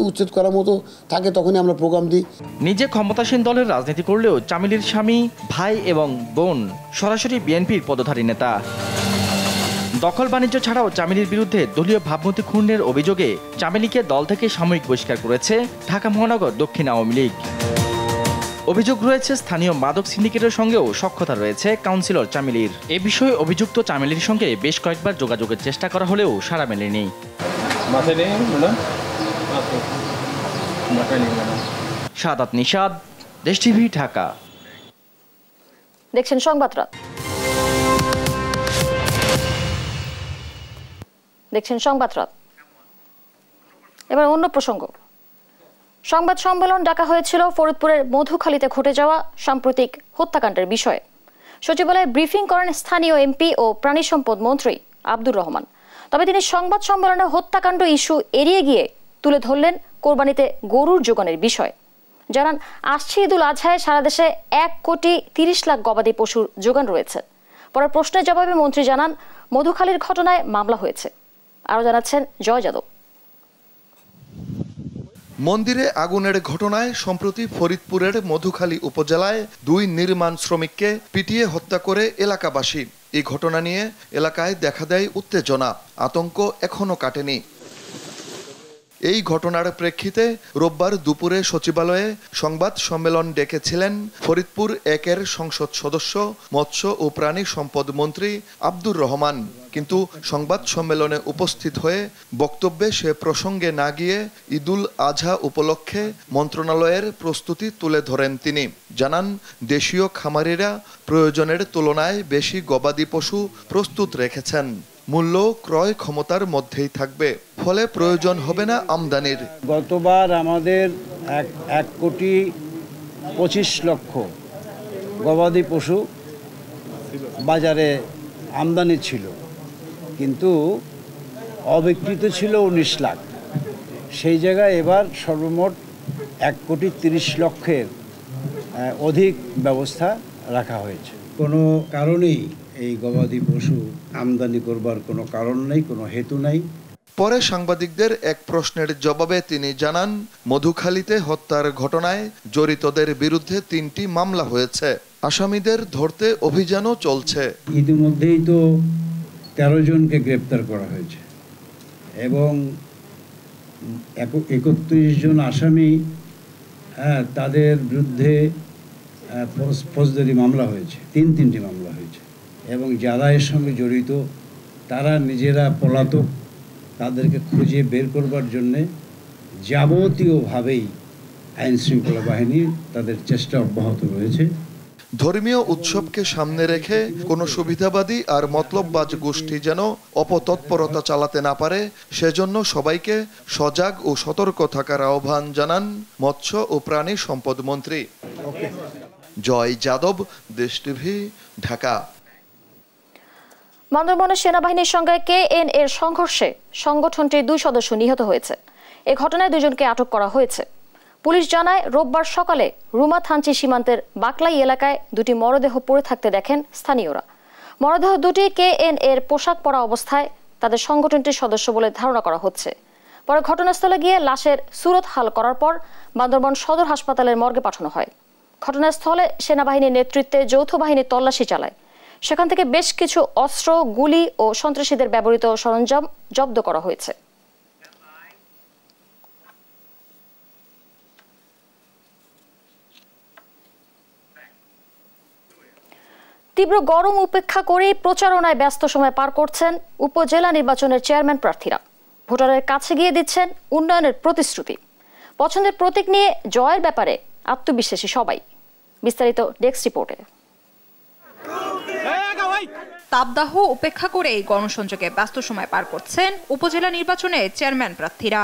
উচ্ছেদ করার মতো থাকে তখনই আমরা প্রোগ্রাম দিই। নিজে ক্ষমতাসীন দলের রাজনীতি করলেও চামেলির স্বামী, ভাই এবং বোন সরাসরি বিএনপির পদধারী নেতা। দখল বাণিজ্য ছাড়াও চামেলির বিরুদ্ধে দলীয় ভাবমূর্তি ক্ষুণ্ণের অভিযোগে চামেলিকে দল থেকে সাময়িক বহিষ্কার করেছে ঢাকা মহানগর দক্ষিণ আওয়ামী লীগ। অভিযোগ রয়েছে স্থানীয় মাদক সিন্ডিকেটের সঙ্গেও সখ্যতা রয়েছে কাউন্সিলর চামেলির। এ বিষয়ে অভিযুক্ত চামেলির সঙ্গে বেশ কয়েকবার যোগাযোগের চেষ্টা করা হলেও সাড়া মেলেনি। সাদাত নিশাদ, দেশ টিভি, ঢাকা। দেখছেন সংবাদরাত। এবার অন্য প্রসঙ্গ। সংবাদ সম্মেলন ডাকা হয়েছিল ফরিদপুরের মধুখালীতে ঘটে যাওয়া সাম্প্রতিক হত্যাকাণ্ডের বিষয়ে। সচিবালয়ে ব্রিফিং করেন স্থানীয় এমপি ও প্রাণী সম্পদ মন্ত্রী আব্দুর রহমান। তবে তিনি সংবাদ সম্মেলনে হত্যাকাণ্ড ইস্যু এড়িয়ে গিয়ে তুলে ধরলেন কোরবানিতে গরুর যোগানের বিষয়। জানান, আসছে ঈদুল আজহায় সারা দেশে 1,30,00,000 গবাদি পশুর যোগান রয়েছে। পরে প্রশ্নের জবাবে মন্ত্রী জানান, মধুখালীর ঘটনায় মামলা হয়েছে। আরো জানাচ্ছেন জয় যাদব। মন্দিরে আগুনের ঘটনায় সম্প্রতি ফরিদপুরের মধুখালী উপজেলায় 2 নির্মাণ শ্রমিককে পিটিয়ে হত্যা করে এলাকাবাসী। এই ঘটনা নিয়ে এলাকায় দেখা দেয় উত্তেজনা, আতঙ্ক এখনো কাটেনি। এই ঘটনার প্রেক্ষিতে রোববার দুপুরে সচিবালয়ে সংবাদ সম্মেলন ডেকেছিলেন ফরিদপুর 1-এর সংসদ সদস্য মৎস্য ও প্রাণী সম্পদ মন্ত্রী আব্দুর রহমান। কিন্তু সংবাদ সম্মেলনে উপস্থিত হয়ে বক্তব্যে সে প্রসঙ্গে না গিয়ে ঈদুল আজহা উপলক্ষে মন্ত্রণালয়ের প্রস্তুতি তুলে ধরেন তিনি। জানান, দেশীয় খামারিরা প্রয়োজনের তুলনায় বেশি গবাদি পশু প্রস্তুত রেখেছেন। মূল্য ক্রয় ক্ষমতার মধ্যেই থাকবে, ফলে প্রয়োজন হবে না আমদানির। গতবার আমাদের 1,25,00,000 গবাদি পশু বাজারে আমদানি ছিল, কিন্তু অবিকৃত ছিল 19 লাখ। সেই জায়গায় এবার সর্বমোট 1,30,00,000 অধিক ব্যবস্থা রাখা হয়েছে। কোনো কারণেই এই গবাদি পশু আমদানি করবার কোনো কারণ নেই, কোনো হেতু নাই। পরে সাংবাদিকদের এক প্রশ্নের জবাবে তিনি জানান, মধুখালীতে হত্যার ঘটনায় জড়িতদের বিরুদ্ধে 3টি মামলা হয়েছে। আসামিদের ধরতে অভিযানও চলছে। ইতিমধ্যেই তো 13 জনকে গ্রেপ্তার করা হয়েছে এবং 31 জন আসামি, তাদের বিরুদ্ধে ফৌজদারি মামলা হয়েছে, 3টি মামলা হয়েছে। এবং যারা এর সঙ্গে জড়িত তারা নিজেরা পলাতক, তাদেরকে খুঁজে বের করবার জন্যে যাবতীয়ভাবেই আইন শৃঙ্খলা বাহিনী তাদের চেষ্টা অব্যাহত রয়েছে। ধর্মীয় উৎসবকে সামনে রেখে কোনো সুবিধাবাদী আর মতলববাজ গোষ্ঠী যেন অপতৎপরতা চালাতে না পারে, সেজন্য সবাইকে সজাগ ও সতর্ক থাকার আহ্বান জানান মৎস্য ও প্রাণী সম্পদ মন্ত্রী। জয় যাদব, দেশ টিভি, ঢাকা। বান্দরবনের সেনাবাহিনীর সঙ্গে KN এর সংঘর্ষে সংগঠনটির 2 সদস্য নিহত হয়েছে। এ ঘটনায় 2 জনকে আটক করা হয়েছে। পুলিশ জানায়, রোববার সকালে রুমা-থানচি সীমান্তের বাকলাই এলাকায় 2টি মরদেহ পড়ে থাকতে দেখেন স্থানীয়রা। মরদেহ 2টি KN এর পোশাক পরা অবস্থায় তাদের সংগঠনটির সদস্য বলে ধারণা করা হচ্ছে। পরে ঘটনাস্থলে গিয়ে লাশের সুরত হাল করার পর বান্দরবন সদর হাসপাতালের মর্গে পাঠানো হয়। ঘটনাস্থলে সেনাবাহিনীর নেতৃত্বে যৌথ বাহিনী তল্লাশি চালায়। সেখান থেকে বেশ কিছু অস্ত্র, গুলি ও সন্ত্রাসীদের ব্যবহৃত সরঞ্জাম জব্দ করা হয়েছে। তীব্র গরম উপেক্ষা করে প্রচারণায় ব্যস্ত সময় পার করছেন উপজেলা নির্বাচনের চেয়ারম্যান প্রার্থীরা। ভোটারের কাছে গিয়ে দিচ্ছেন উন্নয়নের প্রতিশ্রুতি। পছন্দের প্রতীক নিয়ে জয়ের ব্যাপারে আত্মবিশ্বাসী সবাই। বিস্তারিত ডেস্ক রিপোর্টে। তাপদাহ উপেক্ষা করে গণসংযোগে ব্যস্ত সময় পার করছেন উপজেলা নির্বাচনে চেয়ারম্যান প্রার্থীরা।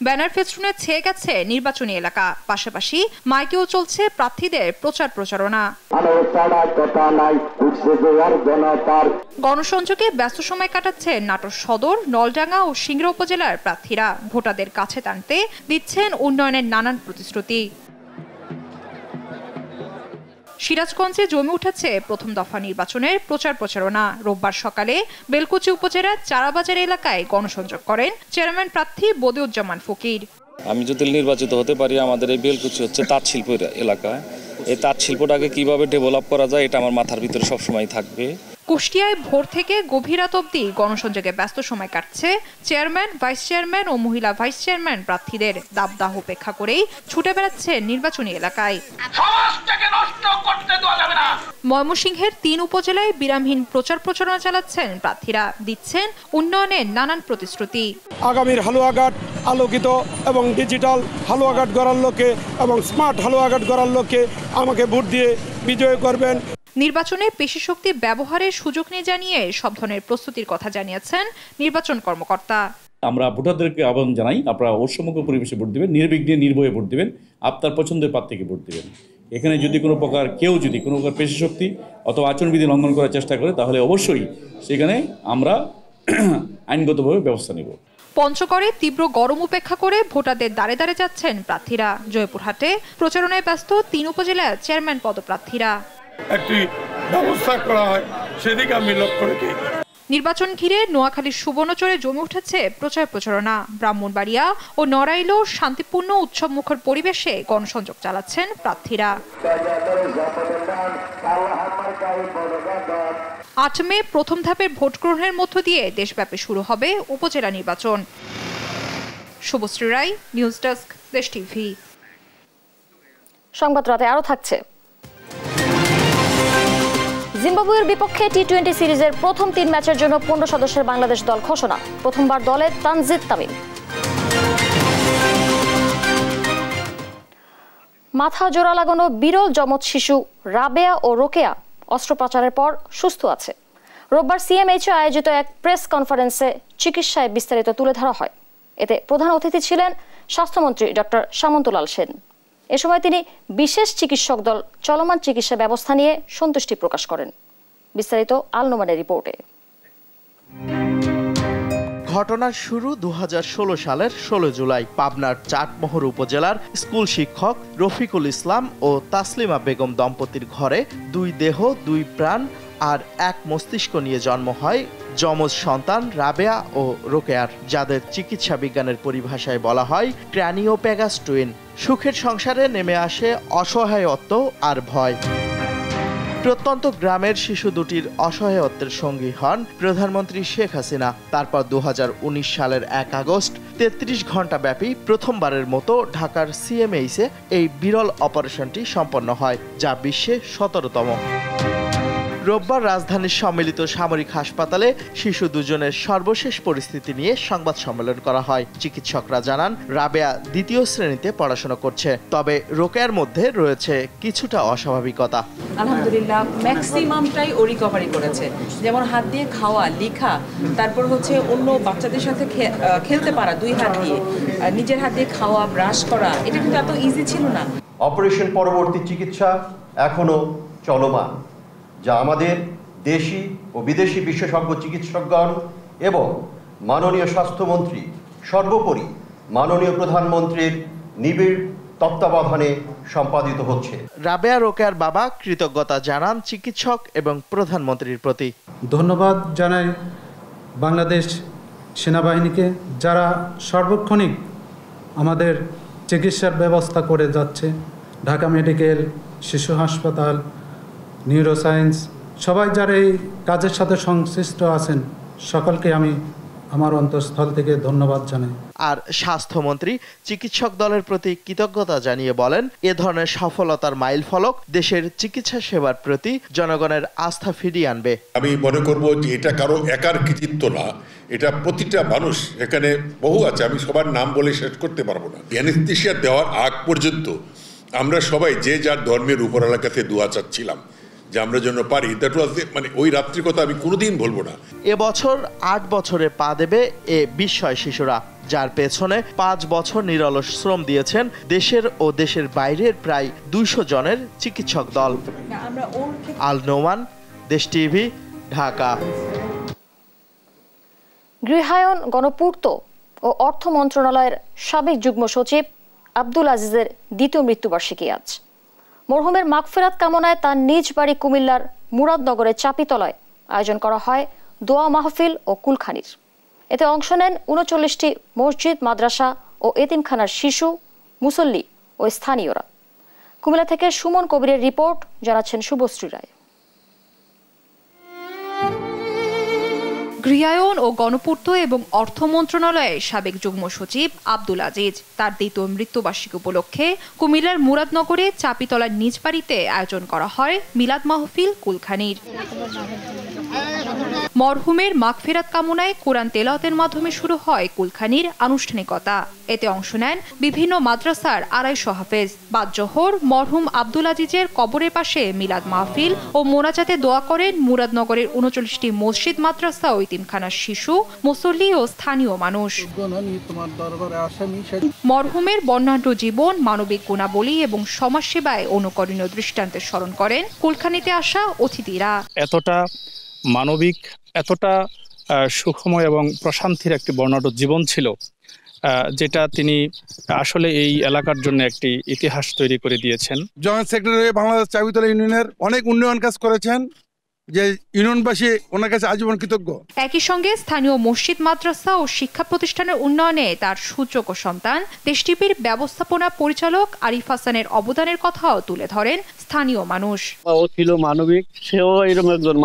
ব্যানার ফেস্টুনে ছেয়ে গেছে নির্বাচনী এলাকা, পাশাপাশি মাইকেও চলছে প্রার্থীদের প্রচারণা। গণসংযোগে ব্যস্ত সময় কাটাচ্ছে নাটোর সদর, নলডাঙ্গা ও সিংড়া উপজেলার প্রার্থীরা। ভোটারদের কাছে টানতে দিচ্ছেন উন্নয়নের নানান প্রতিশ্রুতি। সিরাজগঞ্জে জমে উঠেছে প্রথম দফা নির্বাচনের প্রচারণা। রোববার সকালে বেলকুচি উপজেলার চারাবাজার এলাকায় গণসংযোগ করেন চেয়ারম্যান প্রার্থী বদিউজ্জামান ফকির। আমি যদি নির্বাচিত হতে পারি, আমাদের এই বেলকুচি হচ্ছে তাঁত শিল্প এলাকা, এই তাঁত শিল্পটাকে কিভাবে ডেভেলপ করা যায় এটা আমার মাথার ভিতরে সবসময় থাকবে। কুষ্টিয়ায় ভোর থেকে গভীর রাত অবধি গণসংযোগে ব্যস্ত সময় কাটছে চেয়ারম্যান, ভাইস চেয়ারম্যান ও মহিলা ভাইস চেয়ারম্যান প্রার্থীদের। দাবদাহ উপেক্ষা করেই ছুটে বেড়াচ্ছে নির্বাচনী এলাকায়। ময়মনসিংহের 3 উপজেলায় বিরামহীন প্রচারণা চালাচ্ছেন প্রার্থীরা, দিচ্ছেন উন্নয়নের নানান প্রতিশ্রুতি। আগামীর হালুয়াঘাট আলোকিত এবং ডিজিটাল হালুয়াঘাট গড়ার লক্ষ্যে এবং স্মার্ট হালুয়াঘাট গড়ার লক্ষ্যে আমাকে ভোট দিয়ে বিজয় করবেন। নির্বাচনে পেশি ব্যবহারের সুযোগ নিয়ে জানিয়ে সব ধরনের প্রস্তুতির কথা জানিয়েছেন নির্বাচন কর্মকর্তা। আমরা ভোটারদেরকে আহ্বান জানাই, আপনারা অসমগ্র পরিবেশে ভোট দেবেন, নির্বিঘ্নে নির্ভয়ে ভোট দেবেন, আপনার পছন্দের প্রার্থীকে ভোট দেবেন। এখানে যদি কোনো প্রকার পেশি শক্তি অথবা আচরণবিধি লঙ্ঘন করার চেষ্টা করে, তাহলে অবশ্যই সেখানে আমরা আইনগতভাবে ব্যবস্থা নেব। পঞ্চগড়ে তীব্র গরম উপেক্ষা করে ভোটারদের দাঁড়ে দাঁড়ে যাচ্ছেন প্রার্থীরা। জয়পুরহাটে প্রচারণায় ব্যস্ত 3 উপজেলার চেয়ারম্যান পদপ্রার্থীরা। একটি ব্যবস্থা করা হয় সেদিকে আমি লক্ষ্য রেখে। নির্বাচন ঘিরে নোয়াখালীর সুবর্ণচরে জমে উঠেছে প্রচারণা। ব্রাহ্মণবাড়িয়া ও নড়াইলেও শান্তিপূর্ণ উৎসবমুখর পরিবেশে গণসংযোগ চালাচ্ছেন প্রার্থীরা। 8 মে প্রথম ধাপের ভোট গ্রহণের মধ্য দিয়ে দেশব্যাপী শুরু হবে উপজেলা নির্বাচন। শুভশ্রী রায়, নিউজ ডেস্ক, দেশ টিভি। সংবাদ রাতে আরো থাকছে। জিম্বাবুয়ের বিপক্ষে টি-20 সিরিজের প্রথম 3 ম্যাচের জন্য 15 সদস্যের বাংলাদেশ দল ঘোষণা। প্রথমবার দলে তানজিদ তামিম। মাথা জোড়া লাগানো বিরল যমজ শিশু রাবেয়া ও রোকেয়া অস্ত্রোপচারের পর সুস্থ আছে। রোববার সিএমএইচে আয়োজিত এক প্রেস কনফারেন্সে চিকিৎসায় বিস্তারিত তুলে ধরা হয়। এতে প্রধান অতিথি ছিলেন স্বাস্থ্যমন্ত্রী ডক্টর সামন্তলাল সেন। এ সময় তিনি বিশেষ চিকিৎসক দল চলমান চিকিৎসা ব্যবস্থা নিয়ে সন্তুষ্টি প্রকাশ করেন। বিস্তারিত আল নোমানের রিপোর্টে। ঘটনার শুরু 2016 সালের 16 জুলাই পাবনার চাটমোহর উপজেলার স্কুল শিক্ষক রফিকুল ইসলাম ও তাসলিমা বেগম দম্পতির ঘরে 2 দেহ 2 প্রাণ আর 1 মস্তিষ্ক নিয়ে জন্ম হয় যমজ সন্তান রাবেয়া ও রোকেয়ার, যাদের চিকিৎসা বিজ্ঞানের পরিভাষায় বলা হয় ক্র্যানিওপ্যাগাস টুইন। সুখের সংসারে নেমে আসে অসহায়ত্ব আর ভয়। প্রত্যন্ত গ্রামের শিশু দুটির অসহায়ত্বের সঙ্গী হন প্রধানমন্ত্রী শেখ হাসিনা। তারপর 2019 সালের 1 আগস্ট 33 ঘন্টা ব্যাপী প্রথমবারের মতো ঢাকার সিএমএইচে এই বিরল অপারেশনটি সম্পন্ন হয়, যা বিশ্বে 17তম। রোববার রাজধানীর সম্মিলিত সামরিক হাসপাতালে শিশু দুজনের সর্বশেষ পরিস্থিতি নিয়ে সংবাদ সম্মেলন করা হয়। চিকিৎসকরা জানান রাবেয়া 2য় শ্রেণীতে পড়াশোনা করছে, তবে রোকেয়ার মধ্যে রয়েছে কিছুটা অস্বাভাবিকতা। আলহামদুলিল্লাহ ম্যাক্সিমামটাই ও রিকভারি করেছে, যেমন হাত দিয়ে খাওয়া, লেখা, তারপর হচ্ছে অন্য বাচ্চাদের সাথে খেলতে পারা 2 হাত দিয়ে, নিজের হাত দিয়ে খাওয়া, ব্রাশ করা, এটা কিন্তু এত ইজি ছিল না। অপারেশন পরবর্তী চিকিৎসা এখনো চলমান, যা আমাদের দেশি ও বিদেশি বিশেষজ্ঞ চিকিৎসকগণ এবং মাননীয় স্বাস্থ্যমন্ত্রী, সর্বোপরি মাননীয় প্রধানমন্ত্রীর নিবিড় তত্ত্বাবধানে সম্পাদিত হচ্ছে। রাবেয়া রোকেয়ার বাবা কৃতজ্ঞতা জানান চিকিৎসক এবং প্রধানমন্ত্রীর প্রতি। ধন্যবাদ জানাই বাংলাদেশ সেনাবাহিনীকে, যারা সার্বক্ষণিক আমাদের চিকিৎসার ব্যবস্থা করে যাচ্ছে। ঢাকা মেডিকেল, শিশু হাসপাতাল, নিউরোসায়েন্স, সবাই যারা এই কাজের সাথে সংশ্লিষ্ট আছেন সকলকে আমি আমার অন্তঃস্থল থেকে ধন্যবাদ জানাই। আর স্বাস্থ্যমন্ত্রী চিকিৎসক দলের প্রতি কৃতজ্ঞতা জানিয়ে বলেন, এ ধরনের সফলতার মাইল ফলক দেশের চিকিৎসা সেবার প্রতি জনগণের আস্থা ফিরিয়ে আনবে। আমি মনে করব যে এটা কারো একার কৃতিত্ব না, এটা প্রতিটা মানুষ, এখানে বহু আছে, আমি সবার নাম বলে শেষ করতে পারবো না। অ্যানেস্থেসিয়া দেওয়ার আগ পর্যন্ত আমরা সবাই যে যার ধর্মের উপর এলাকাতে দোয়া চাচ্ছিলাম যে আমরা যেন পারি, দ্যাট ওয়াজ মানে ওই রাত্রির কথা আমি কোনোদিন বলবো না। এবছর 8 বছরে পা দেবে এ বিস্ময় শিশুরা, যার পেছনে 5 বছর নিরলস শ্রম দিয়েছেন দেশের ও দেশের বাইরের প্রায় 200 জনের চিকিৎসক দল। আল নোমান, দেশ টিভি, ঢাকা। গৃহায়ন, গণপূর্ত ও অর্থ মন্ত্রণালয়ের সাবেক যুগ্ম সচিব আব্দুল আজিজের দ্বিতীয় মৃত্যুবার্ষিকী আজ। মরহুমের মাগফিরাত কামনায় তার নিজ বাড়ি কুমিল্লার মুরাদনগরের চাপিতলায় আয়োজন করা হয় দোয়া মাহফিল ও কুলখানির। এতে অংশ নেন 39টি মসজিদ, মাদ্রাসা ও এতিমখানার শিশু, মুসল্লি ও স্থানীয়রা। কুমিল্লা থেকে সুমন কবিরের রিপোর্ট, জানাচ্ছেন শুভশ্রী রায়। গৃহায়ন ও গণপূর্ত এবং অর্থ মন্ত্রণালয়ের সাবেক যুগ্ম সচিব আব্দুল আজিজ তার দ্বিতীয় মৃত্যুবার্ষিকী উপলক্ষে কুমিল্লার মুরাদনগরে চাপিতলার নিজ বাড়িতে আয়োজন করা হয় মিলাদ মাহফিল কুলখানির। মরহুমের মাগফিরাত কামনায় কোরআন তেলাওয়াতের মাধ্যমে শুরু হয় কুলখানির আনুষ্ঠানিকতা। এতে অংশ নেন বিভিন্ন মাদ্রাসার 250 হাফেজ। বাদ জোহর মরহুম আব্দুল আজিজের কবরের পাশে মিলাদ মাহফিল ও মোনাজাতে দোয়া করেন মুরাদনগরের 39টি মসজিদ, মাদ্রাসা ও এতিমখানার শিশু, মুসল্লি ও স্থানীয় মানুষ। মরহুমের বর্ণাঢ্য জীবন, মানবিক গুণাবলী এবং সমাজসেবায় অনুকরণীয় দৃষ্টান্তের স্মরণ করেন কুলখানিতে আসা অতিথিরা। এতটা মানবিক, এতটা সুখময় এবং প্রশান্তির একটি বর্ণাঢ্য জীবন ছিল, যেটা তিনি আসলে এই এলাকার জন্য একটি ইতিহাস তৈরি করে দিয়েছেন। জয়েন্ট সেক্রেটারি বাংলাদেশ চাবিতলা ইউনিয়নের অনেক উন্নয়ন কাজ করেছেন, যে ইউনিয়নবাসী ওনার কাছে আজীবন কৃতজ্ঞ। একই সঙ্গে স্থানীয় মসজিদ, মাদ্রাসা ও শিক্ষা প্রতিষ্ঠানের উন্নয়নে তার সুযোগ্য সন্তান দেশ টিভির ব্যবস্থাপনা পরিচালক আরিফ হাসানের অবদানের কথাও তুলে ধরেন স্থানীয় মানুষ। ও ছিল মানবিক, সেও এরকম একজন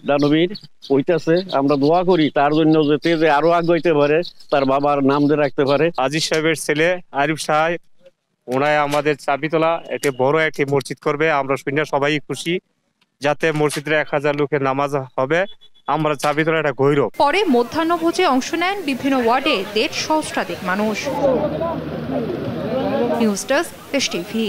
দানবীর হইতেছে। আমরা দোয়া করি তার জন্য, যাতে যে আরো আগাইতে পারে, তার বাবার নাম দিয়ে রাখতে পারে। আজিজ সাহেবের ছেলে আরিফ সাহেব, ওনায় আমাদের চাবিতলা একটি বড় একটি মসজিদ করবে। আমরা শুনে সবাই খুশি, যাতে মসজিদের 1000 লোকের নামাজ হবে। আমরা চাবিতলা একটা গৌরব। পরে মধ্যাহ্নভোজে অংশ নেন বিভিন্ন ওয়ার্ডে 150 সহস্রাধিক মানুষ। নিউজ ডেস্ক, দেশ টিভি।